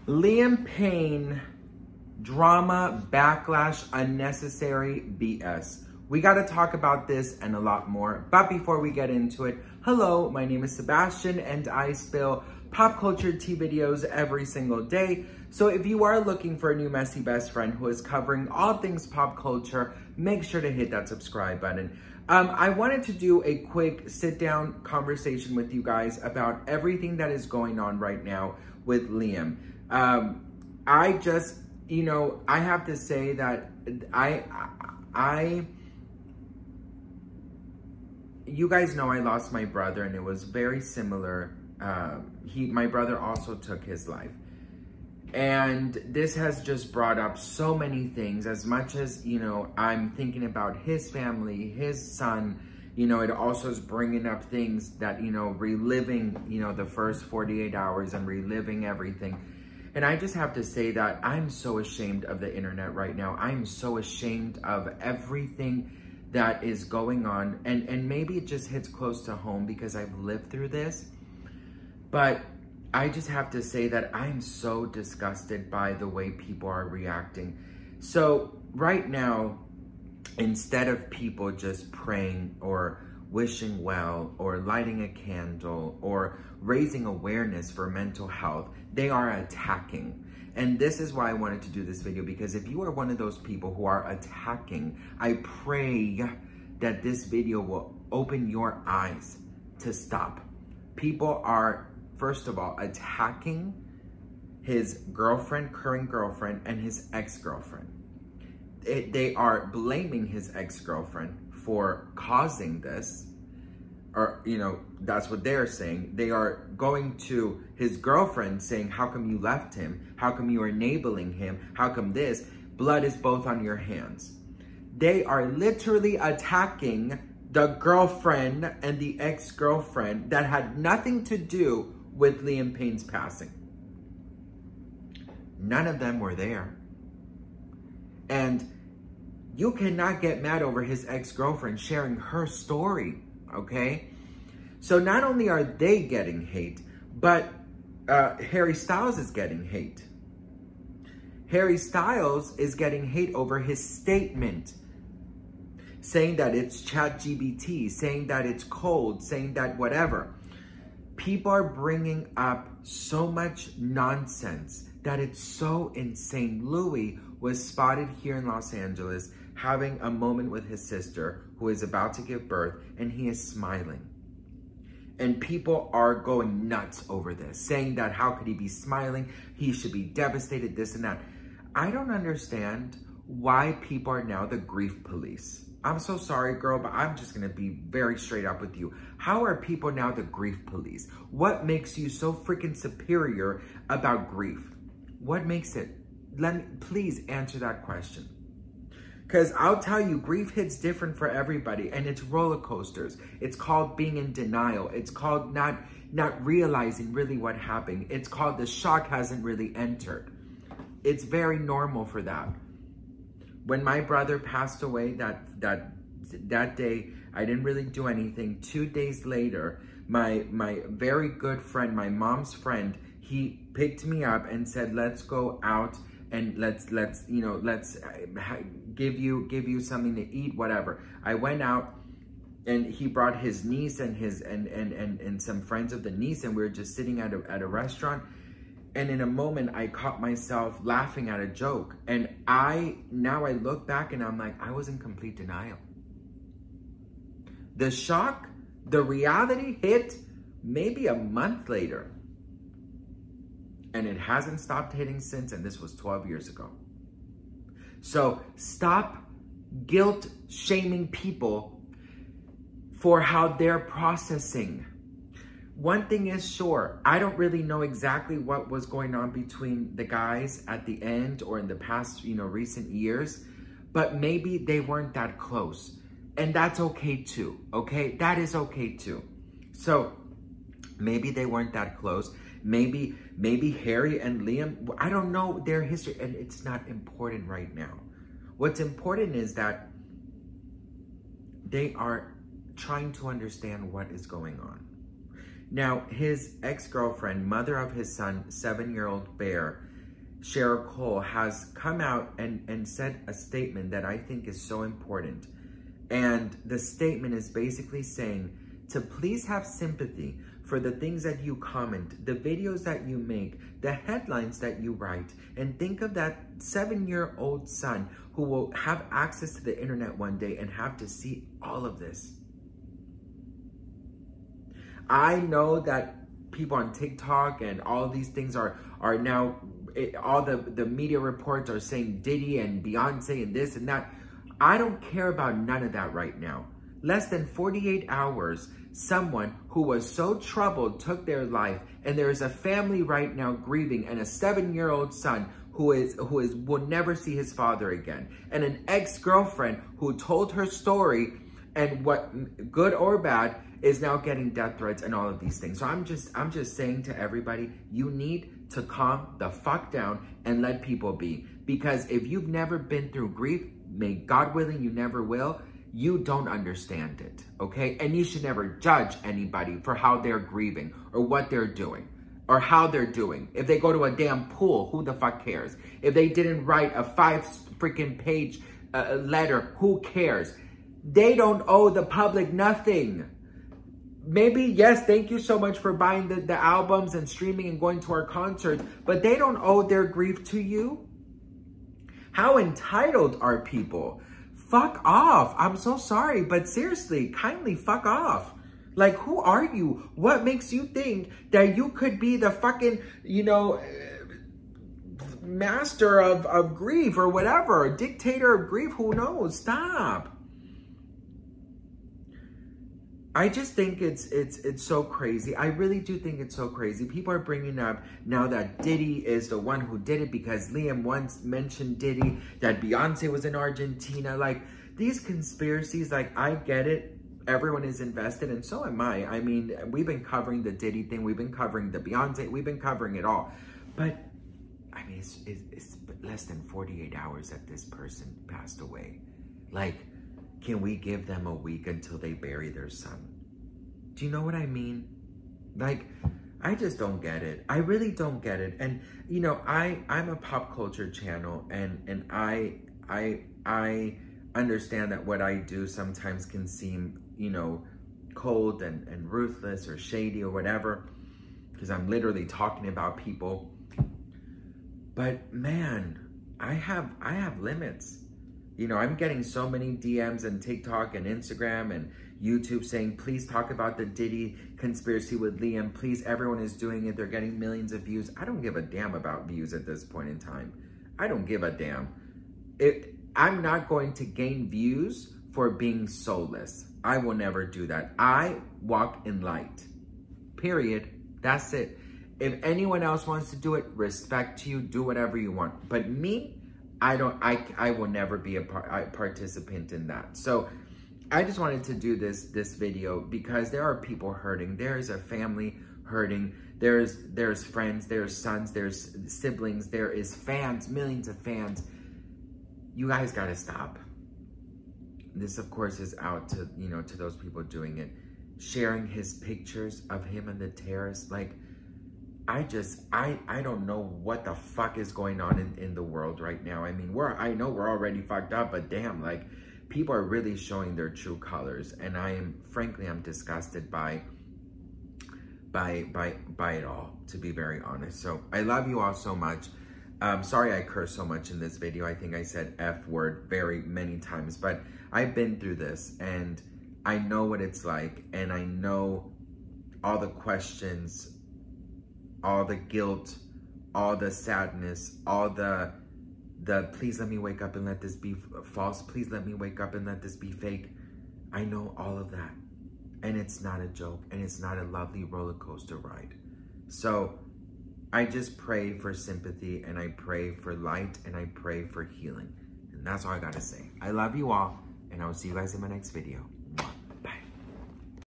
Liam Payne, drama, backlash, unnecessary BS. We got to talk about this and a lot more. But before we get into it, hello, my name is Sebastian and I spill pop culture tea videos every single day. So if you are looking for a new messy best friend who is covering all things pop culture, make sure to hit that subscribe button. I wanted to do a quick sit-down conversation with you guys about everything that is going on right now with Liam. I just, I have to say that you guys know I lost my brother and it was very similar. My brother also took his life. And this has just brought up so many things. As much as, I'm thinking about his family, his son, it also is bringing up things that, reliving, the first 48 hours and reliving everything. And I just have to say that I'm so ashamed of the internet right now. I'm so ashamed of everything that is going on. And maybe it just hits close to home because I've lived through this. But I just have to say that I'm so disgusted by the way people are reacting. So right now, instead of people just praying or wishing well or lighting a candle or raising awareness for mental health, they are attacking. And this is why I wanted to do this video, because if you are one of those people who are attacking, I pray that this video will open your eyes to stop. People are, first of all, attacking his girlfriend, current girlfriend, and his ex-girlfriend. They are blaming his ex-girlfriend for causing this, or, that's what they're saying. They are going to his girlfriend saying, how come you left him? How come you are enabling him? How come this? Blood is both on your hands. They are literally attacking the girlfriend and the ex-girlfriend that had nothing to do with Liam Payne's passing. None of them were there. And you cannot get mad over his ex-girlfriend sharing her story, okay? So not only are they getting hate, but Harry Styles is getting hate. Harry Styles is getting hate over his statement, saying that it's ChatGPT, saying that it's cold, saying that whatever. People are bringing up so much nonsense that it's so insane. Louis was spotted here in Los Angeles having a moment with his sister who is about to give birth, and he is smiling. And people are going nuts over this, saying that how could he be smiling? He should be devastated, this and that. I don't understand why people are now the grief police. I'm so sorry, girl, but I'm just going to be very straight up with you. How are people now the grief police? What makes you so freaking superior about grief? What makes it? Please answer that question. Because I'll tell you, grief hits different for everybody, and it's roller coasters. It's called being in denial. It's called not realizing really what happened. It's called the shock hasn't really entered. It's very normal for that. When my brother passed away that day, I didn't really do anything. 2 days later, my very good friend, my mom's friend, he picked me up and said, let's go out and let's give you something to eat, whatever. I went out and he brought his niece and and some friends of the niece, and we were just sitting at a restaurant. And in a moment, I caught myself laughing at a joke. And now I look back and I'm like, I was in complete denial. The shock, the reality hit maybe a month later. And it hasn't stopped hitting since, and this was 12 years ago. So stop guilt shaming people for how they're processing. One thing is sure, I don't really know exactly what was going on between the guys at the end or in the past, recent years, but maybe they weren't that close. And that's okay too, okay? That is okay too. So maybe they weren't that close. Maybe Harry and Liam, I don't know their history, and it's not important right now. What's important is that they are trying to understand what is going on. Now, his ex-girlfriend, mother of his son, 7-year-old Bear, Cheryl Cole, has come out and said a statement that I think is so important. And the statement is basically saying to please have sympathy for the things that you comment, the videos that you make, the headlines that you write, and think of that 7-year-old son who will have access to the internet one day and have to see all of this. I know that people on TikTok and all these things are now, all the media reports are saying Diddy and Beyonce and this and that. I don't care about none of that right now. Less than 48 hours, someone who was so troubled took their life, and there is a family right now grieving, and a 7-year-old son who will never see his father again, and an ex-girlfriend who told her story, and what, good or bad, is now getting death threats and all of these things. So I'm just saying to everybody, you need to calm the fuck down and let people be. Because if you've never been through grief, may God willing you never will, you don't understand it, okay? And you should never judge anybody for how they're grieving or what they're doing or how they're doing. If they go to a damn pool, who the fuck cares? If they didn't write a 5 freaking page letter, who cares? They don't owe the public nothing. Maybe, yes, thank you so much for buying the albums and streaming and going to our concerts, but they don't owe their grief to you. How entitled are people? Fuck off. I'm so sorry, but seriously, kindly fuck off. Like, who are you? What makes you think that you could be the fucking, you know, master of grief or whatever, dictator of grief? Who knows? Stop. I just think it's so crazy. I really do think it's so crazy. People are bringing up now that Diddy is the one who did it because Liam once mentioned Diddy, that Beyonce was in Argentina. Like, these conspiracies, like, I get it. Everyone is invested, and so am I. I mean, we've been covering the Diddy thing. We've been covering the Beyonce. We've been covering it all. But, I mean, it's less than 48 hours that this person passed away. Like, can we give them a week until they bury their son? Do you know what I mean? Like, I just don't get it. I really don't get it. And, you know, I'm a pop culture channel, and I understand that what I do sometimes can seem, you know, cold and ruthless or shady or whatever, because I'm literally talking about people. But man, I have limits. You know, I'm getting so many DMs and TikTok and Instagram and YouTube saying, please talk about the Diddy conspiracy with Liam. Please, everyone is doing it. They're getting millions of views. I don't give a damn about views at this point in time. I don't give a damn. I'm not going to gain views for being soulless. I will never do that. I walk in light. Period. That's it. If anyone else wants to do it, respect to you. Do whatever you want. But me, I will never be a participant in that. So I just wanted to do this video because there are people hurting. There is a family hurting. There's friends, there's sons, there's siblings, there is fans, millions of fans. You guys gotta stop. This, of course, is out to, you know, to those people doing it. Sharing his pictures of him and the terrorists. Like, I don't know what the fuck is going on in the world right now. I mean, I know we're already fucked up, but damn, like, people are really showing their true colors. And frankly, I'm disgusted by it all, to be very honest. So I love you all so much. Sorry I cursed so much in this video. I think I said F word very many times, but I've been through this and I know what it's like, and I know all the questions, all the guilt, all the sadness, all the please let me wake up and let this be false. Please let me wake up and let this be fake. I know all of that. And it's not a joke, and it's not a lovely roller coaster ride. So I just pray for sympathy, and I pray for light, and I pray for healing. And that's all I gotta say. I love you all, and I will see you guys in my next video.